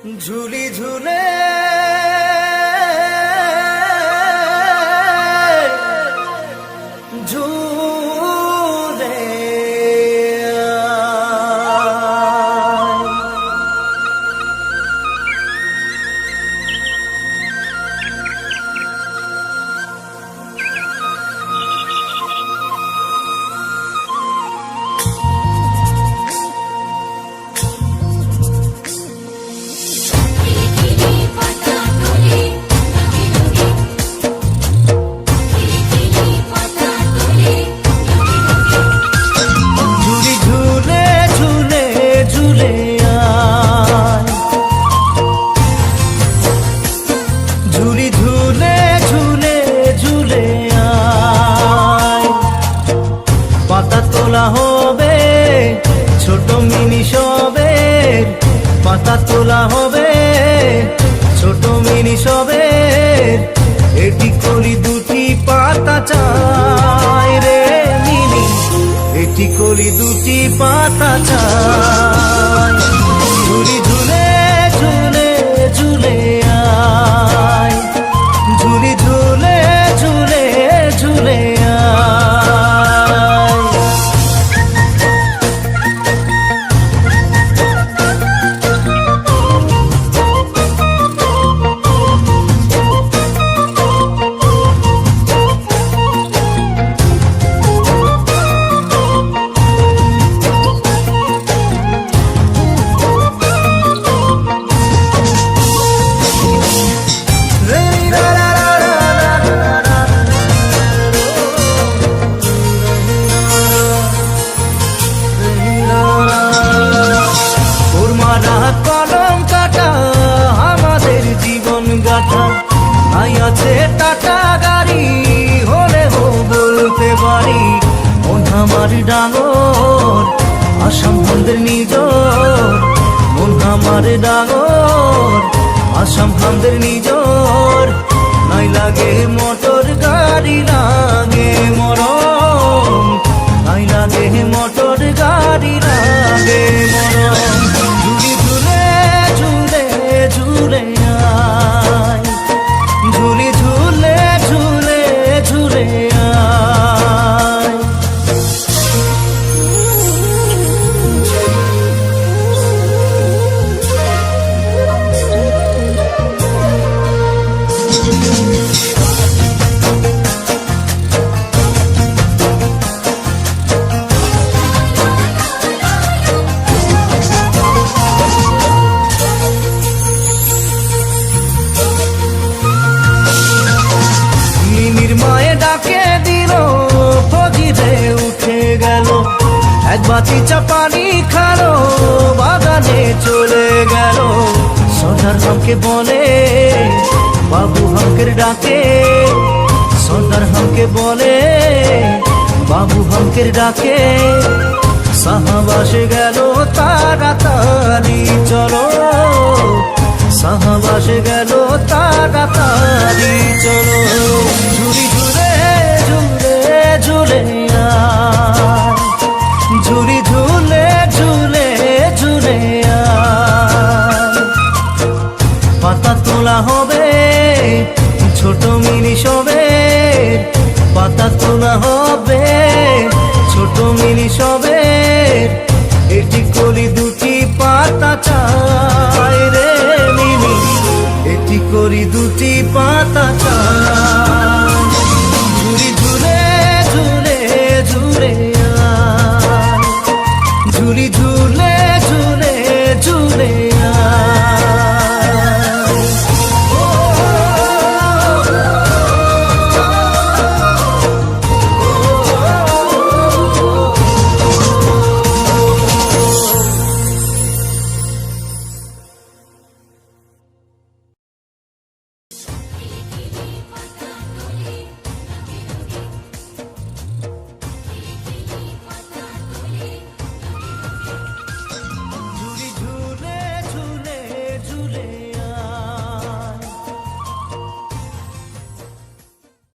ঝুলি ঝুলে ঝুলে ছোট মিনি সবের পাতা তোলা হবে, ছোট মিনি সবের এটি করি দুটি পাতা চাই রে মিনি, এটি করি দুটি পাতা চাই। ঝুলি ঝুলে ঝুলে ঝুলে আয়, ঝুলি ঝুলে ঝুলে ঝুলে আছে টাটা গাড়ি হলেও বলতে পারি মন আমার ডাঙর আসাম হামদের নিজর, মন আমার ডাঙর আসাম হামদের নিজর। নাই লাগে মোটর গাড়ি লাগে মরম, নাই লাগে মোটর গাড়ি লাগে মরম। ঝুলি ঝুলে ঝুলে ঝুলে আয়, ঝুলি ঝুলে ঝুলে ঝুলে আয়। মায়ে ডাকে দিল ফজিরে উঠে গেল, এক বাতি চা পানি খালো বাগানে চলে গেল। সর্দার হামকে বলে বাবু হামকের ডাকে, সর্দার হামকে বলে বাবু হামকের ডাকে। সাহাবাসে গেল তাড়াতাড়ি চলো, সাহাবাসে গেল তাড়াতাড়ি চলো। ঝুলি ঝুলে ঝুলে ঝুলে আয়, ঝুলি ঝুলে ঝুলে ঝুলে আয়। পাতা তোলা হবে ছোট মিনি সবের, পাতা তোলা হবে ছোট মিনি সবের এটি করি দুটি পাতা চাই রে মিনি, এটি করি দুটি পাতা চাই। ঝুলি ঝুলে ঝুলে ঝুলে আয়, ঝুলি ঝুলে